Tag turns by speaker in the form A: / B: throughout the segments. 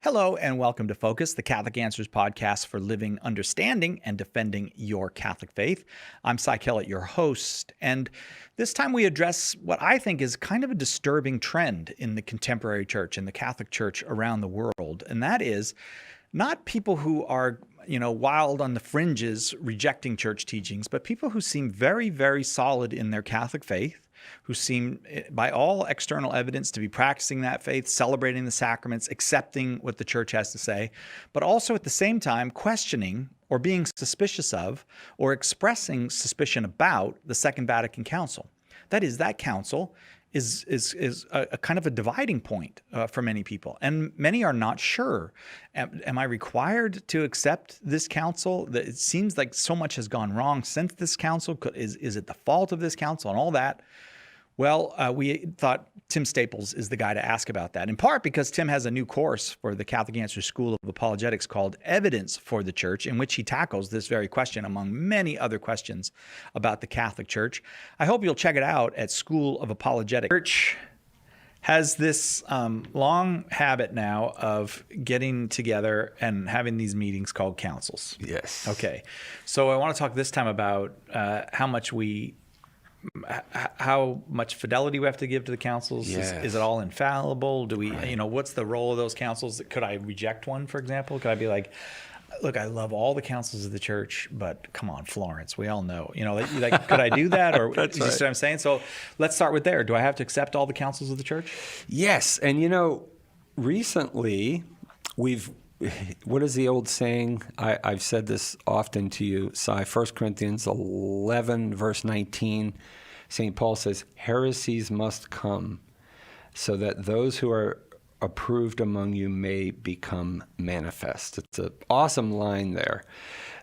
A: Hello and welcome to Focus, the Catholic Answers podcast for living, understanding, and defending your Catholic faith. I'm Cy Kellett, your host, and this time we address what I think is kind of a disturbing trend in the contemporary church, in the Catholic Church around the world, and that is not people who are, wild on the fringes rejecting church teachings, but people who seem very, very solid in their Catholic faith, who seem, by all external evidence, to be practicing that faith, celebrating the sacraments, accepting what the church has to say, but also at the same time questioning or being suspicious of or expressing suspicion about the Second Vatican Council. That is, that council is a kind of a dividing point for many people. And many are not sure. Am I required to accept this council? It seems like so much has gone wrong since this council. Is it the fault of this council and all that? Well, we thought Tim Staples is the guy to ask about that, in part because Tim has a new course for the Catholic Answers School of Apologetics called Evidence for the Church, in which he tackles this very question among many other questions about the Catholic Church. I hope you'll check it out at School of Apologetics. Church has this long habit now of getting together and having these meetings called councils.
B: Yes.
A: Okay. So I want to talk this time about how much fidelity we have to give to the councils.
B: Yes.
A: Is it all infallible? Do we, what's the role of those councils? Could I reject one, for example? Could I be like, look, I love all the councils of the church, but come on, Florence, we all know, could I do that? Or
B: That's
A: you see what I'm saying? So let's start with there. Do I have to accept all the councils of the church?
B: Yes. And, recently what is the old saying? I've said this often to you, Cy. 1 Corinthians 11, verse 19, St. Paul says, heresies must come so that those who are approved among you may become manifest. It's an awesome line there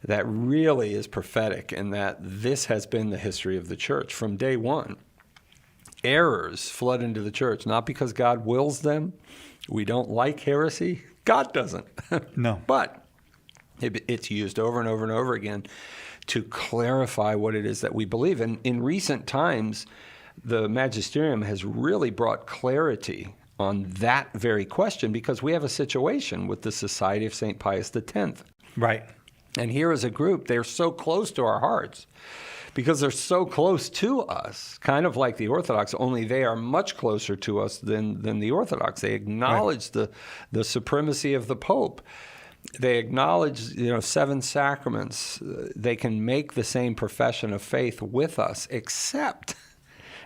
B: that really is prophetic, in that this has been the history of the church from day one. Errors flood into the church, not because God wills them. We don't like heresy. God doesn't.
A: No.
B: But it's used over and over and over again to clarify what it is that we believe. And in recent times, the magisterium has really brought clarity on that very question, because we have a situation with the Society of St. Pius X.
A: Right.
B: And here as a group, they're so close to our hearts because they're so close to us, kind of like the Orthodox, only they are much closer to us than the Orthodox. They acknowledge the supremacy of the Pope. They acknowledge, 7 sacraments. They can make the same profession of faith with us, except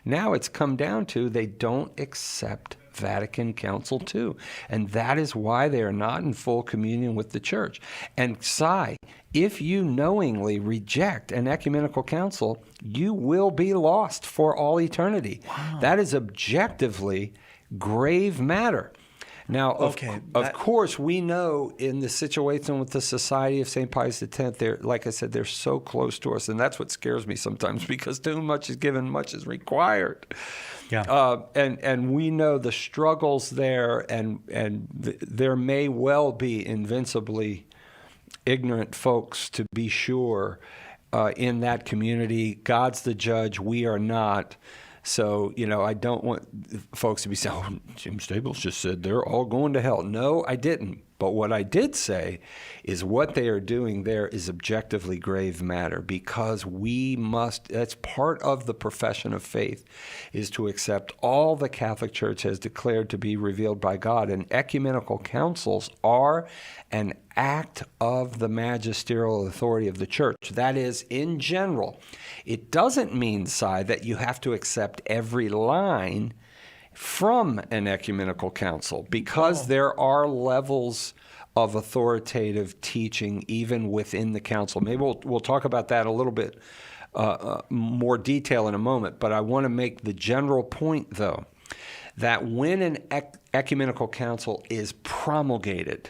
B: now it's come down to they don't accept Vatican Council II. And that is why they are not in full communion with the church. And Cy, if you knowingly reject an ecumenical council, you will be lost for all eternity. Wow. That is objectively grave matter. Now, of course, we know in the situation with the Society of St. Pius X, like I said, they're so close to us, and that's what scares me sometimes, because too much is given, much is required.
A: Yeah.
B: And we know the struggles there, and there may well be invincibly ignorant folks, to be sure, in that community. God's the judge, we are not. So, I don't want folks to be saying, oh, Jim Staples just said they're all going to hell. No, I didn't. But what I did say is what they are doing there is objectively grave matter, because that's part of the profession of faith, is to accept all the Catholic Church has declared to be revealed by God. And ecumenical councils are an act of the magisterial authority of the church. That is, in general. It doesn't mean, Cy, that you have to accept every line from an ecumenical council, because there are levels of authoritative teaching even within the council. Maybe we'll talk about that a little bit more detail in a moment, but I want to make the general point, though, that when an ecumenical council is promulgated,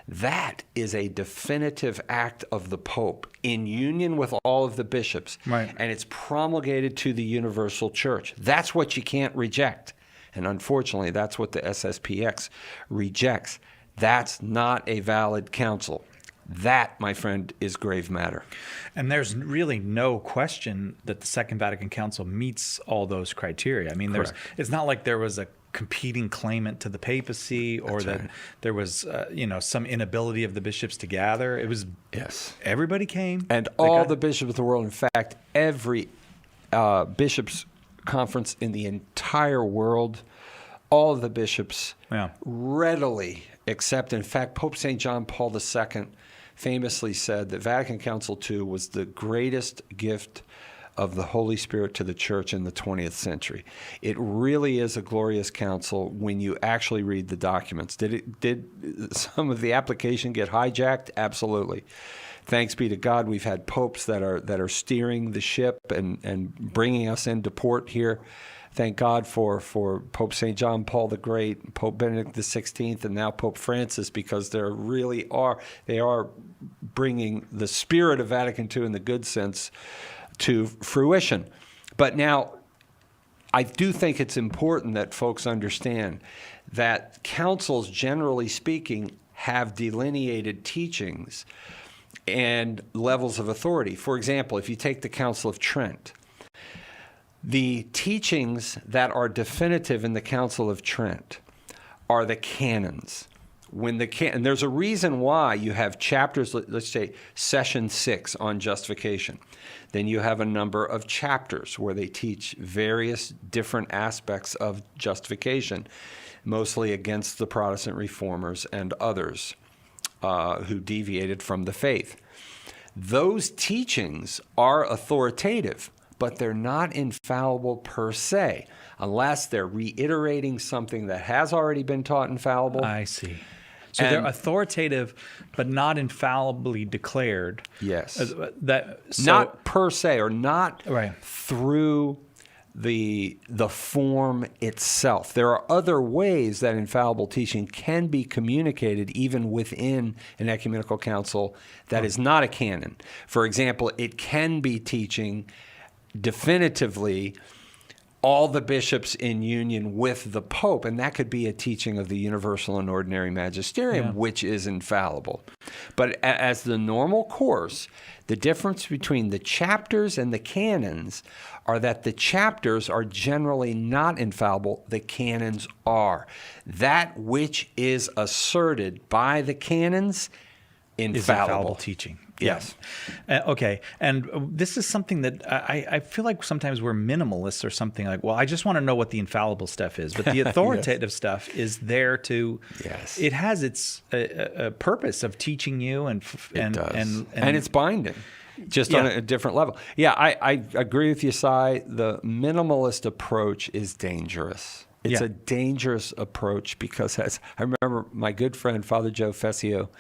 B: that is a definitive act of the Pope in union with all of the bishops.
A: Right.
B: And it's promulgated to the universal church. That's what you can't reject. And unfortunately, that's what the SSPX rejects. That's not a valid council. That, my friend, is grave matter.
A: And there's really no question that the Second Vatican Council meets all those criteria. I mean, it's not like there was a competing claimant to the papacy, or that there was, some inability of the bishops to gather. It was, everybody came.
B: And all the bishops of the world, in fact, every bishops' conference in the entire world, all of the bishops readily accept. In fact, Pope St. John Paul II famously said that Vatican Council II was the greatest gift of the Holy Spirit to the Church in the 20th century. It really is a glorious council when you actually read the documents. Did some of the application get hijacked? Absolutely. Thanks be to God, we've had popes that are steering the ship and bringing us into port here. Thank God for Pope St. John Paul the Great, Pope Benedict XVI, and now Pope Francis, because they are bringing the spirit of Vatican II in the good sense to fruition. But now, I do think it's important that folks understand that councils, generally speaking, have delineated teachings and levels of authority. For example, if you take the Council of Trent, the teachings that are definitive in the Council of Trent are the canons. And there's a reason why you have chapters, let's say session 6 on justification. Then you have a number of chapters where they teach various different aspects of justification, mostly against the Protestant reformers and others who deviated from the faith. Those teachings are authoritative, but they're not infallible per se, unless they're reiterating something that has already been taught infallible.
A: I see. So they're authoritative, but not infallibly declared.
B: Yes. Not per se, or not through the form itself. There are other ways that infallible teaching can be communicated even within an ecumenical council that is not a canon. For example, it can be teaching definitively all the bishops in union with the Pope, and that could be a teaching of the universal and ordinary magisterium, which is infallible. But as the normal course, the difference between the chapters and the canons are that the chapters are generally not infallible, the canons are. That which is asserted by the canons, infallible.
A: Is infallible teaching.
B: Yes.
A: Okay. And this is something that I feel like sometimes we're minimalists or something like, well, I just want to know what the infallible stuff is. But the authoritative stuff is there to, it has its purpose of teaching you and
B: it's binding. Just on a different level. Yeah, I agree with you, Si. The minimalist approach is dangerous. It's a dangerous approach because, as I remember my good friend Father Joe Fessio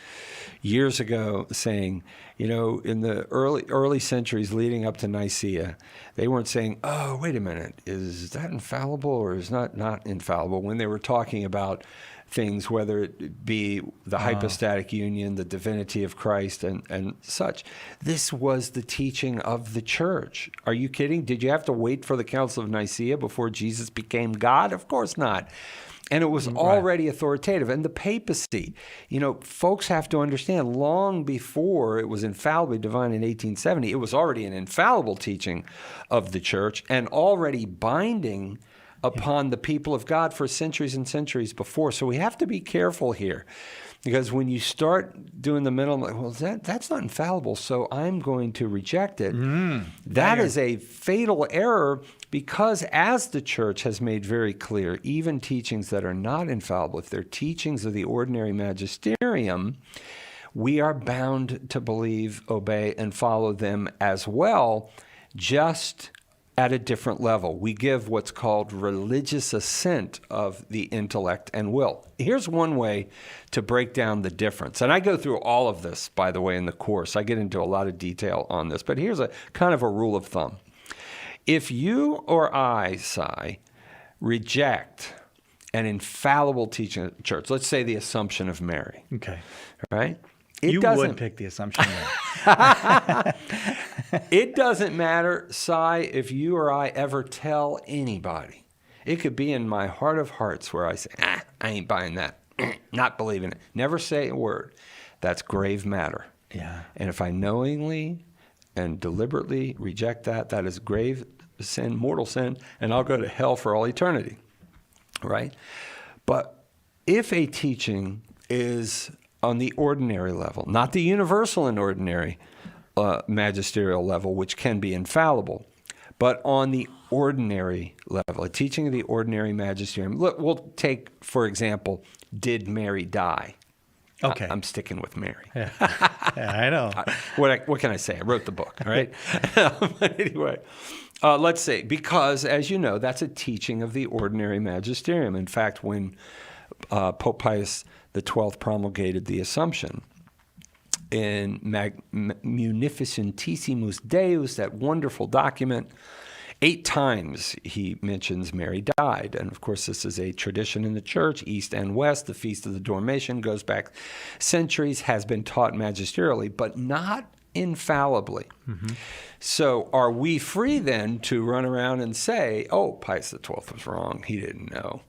B: years ago saying, in the early centuries leading up to Nicaea, they weren't saying, oh, wait a minute, is that infallible or is not infallible? When they were talking about things, whether it be the hypostatic union, the divinity of Christ, and such. This was the teaching of the church. Are you kidding? Did you have to wait for the Council of Nicaea before Jesus became God? Of course not. And it was already authoritative. And the papacy, folks have to understand, long before it was infallibly divine in 1870, it was already an infallible teaching of the church and already binding upon the people of God for centuries and centuries before. So we have to be careful here, because when you start doing the middle, well, that's not infallible, so I'm going to reject it. That is a fatal error, because as the church has made very clear, even teachings that are not infallible, if they're teachings of the ordinary magisterium, we are bound to believe, obey, and follow them as well, just at a different level. We give what's called religious assent of the intellect and will. Here's one way to break down the difference. And I go through all of this, by the way, in the course. I get into a lot of detail on this, but here's a kind of a rule of thumb. If you or I, Si, reject an infallible teaching of the church, let's say the Assumption of Mary.
A: Okay.
B: Right?
A: You would pick the Assumption of Mary.
B: It doesn't matter, Si, if you or I ever tell anybody. It could be in my heart of hearts where I say, I ain't buying that. Not believing it. Never say a word. That's grave matter.
A: Yeah.
B: And if I knowingly and deliberately reject that, that is grave sin, mortal sin, and I'll go to hell for all eternity. right? But if a teaching is on the ordinary level, not the universal and ordinary magisterial level, which can be infallible, but on the ordinary level, a teaching of the ordinary magisterium. Look, we'll take, for example, did Mary die?
A: Okay.
B: I'm sticking with Mary.
A: Yeah, I know.
B: What can I say? I wrote the book, all right? But anyway, let's say, because as you know, that's a teaching of the ordinary magisterium. In fact, when Pope Pius XII promulgated the Assumption in Munificentissimus Deus, that wonderful document, 8 times he mentions Mary died. And of course, this is a tradition in the church, East and West. The Feast of the Dormition goes back centuries, has been taught magisterially, but not infallibly. Mm-hmm. So are we free then to run around and say, oh, Pius XII was wrong. He didn't know.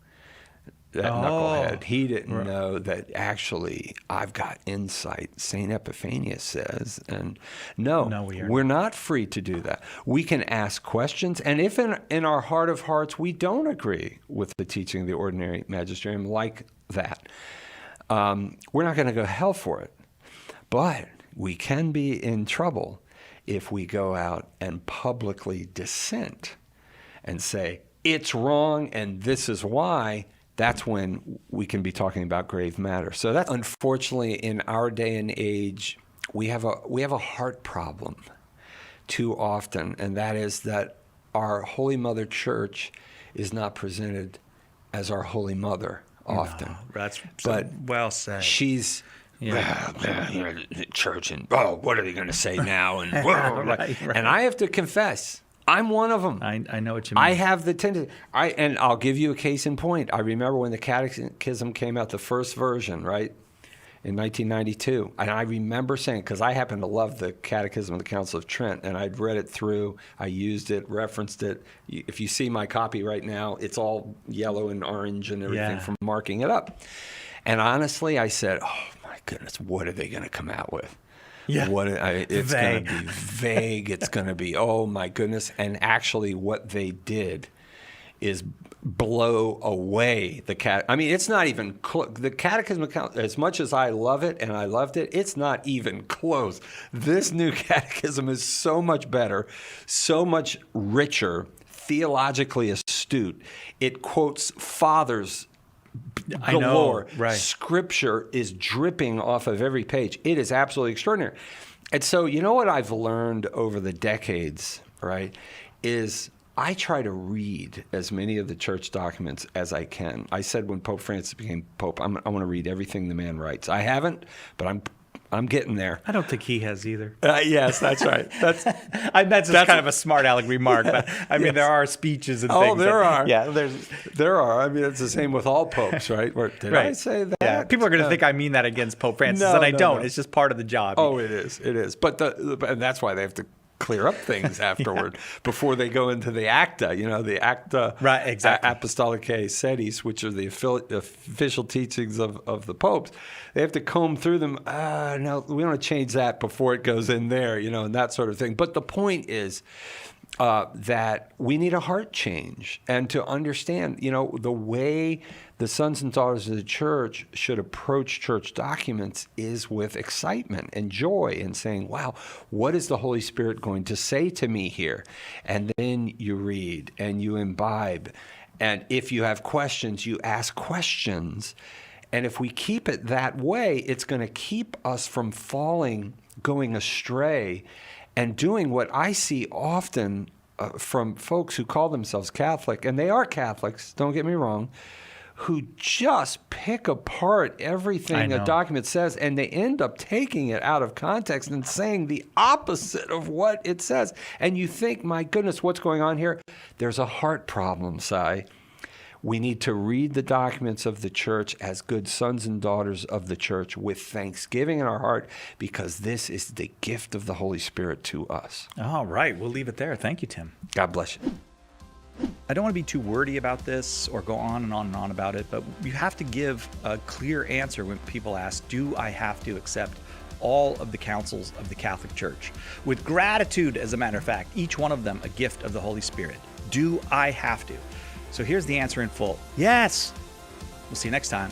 B: That knucklehead. He didn't know that actually I've got insight, St. Epiphanius says. And no, we're not free to do that. We can ask questions. And if in our heart of hearts we don't agree with the teaching of the ordinary magisterium like that, we're not going to go hell for it. But we can be in trouble if we go out and publicly dissent and say, it's wrong and this is why. That's when we can be talking about grave matter. So that's unfortunately in our day and age, we have a heart problem too often, and that is that our Holy Mother Church is not presented as our Holy Mother often.
A: No, that's well said.
B: She's church and what are they going to say now? And right. And I have to confess, I'm one of them.
A: I know what you mean.
B: I have the tendency. And I'll give you a case in point. I remember when the Catechism came out, the first version, right, in 1992. And I remember saying, because I happen to love the Catechism of the Council of Trent, and I'd read it through, I used it, referenced it. If you see my copy right now, it's all yellow and orange and everything from marking it up. And honestly, I said, oh, my goodness, what are they going to come out with? Yeah, it's going to be vague. It's going to be, oh my goodness. And actually what they did is blow away the I mean, it's not even the Catechism, as much as I love it and I loved it, it's not even close. This new Catechism is so much better, so much richer, theologically astute. It quotes fathers galore. Right. Scripture is dripping off of every page. It is absolutely extraordinary. And so, you know what I've learned over the decades, right, is I try to read as many of the church documents as I can. I said when Pope Francis became Pope, I want to read everything the man writes. I haven't, but I'm getting there.
A: I don't think he has either.
B: Yes, that's right. That's
A: just kind of a smart aleck remark. But I mean, there are speeches and things.
B: Oh, there are.
A: Yeah,
B: there are. I mean, it's the same with all popes, right? Did I say that?
A: Yeah. People are going to think I mean that against Pope Francis, and I don't. No. It's just part of the job.
B: Oh, it is. It is. But and that's why they have to clear up things afterward before they go into the acta, the acta apostolicae sedis, which are the official teachings of the popes. They have to comb through them. No, we want to change that before it goes in there, and that sort of thing. But the point is that we need a heart change and to understand, the way the sons and daughters of the church should approach church documents is with excitement and joy and saying, wow, what is the Holy Spirit going to say to me here? And then you read and you imbibe. And if you have questions, you ask questions. And if we keep it that way, it's going to keep us from going astray, and doing what I see often from folks who call themselves Catholic, and they are Catholics, don't get me wrong, who just pick apart everything a document says, and they end up taking it out of context and saying the opposite of what it says. And you think, my goodness, what's going on here? There's a heart problem, Si. We need to read the documents of the church as good sons and daughters of the church with thanksgiving in our heart, because this is the gift of the Holy Spirit to us.
A: All right. We'll leave it there. Thank you, Tim.
B: God bless you.
A: I don't want to be too wordy about this or go on and on and on about it, but you have to give a clear answer when people ask, do I have to accept all of the councils of the Catholic Church? With gratitude, as a matter of fact, each one of them a gift of the Holy Spirit. Do I have to? So here's the answer in full. Yes. We'll see you next time.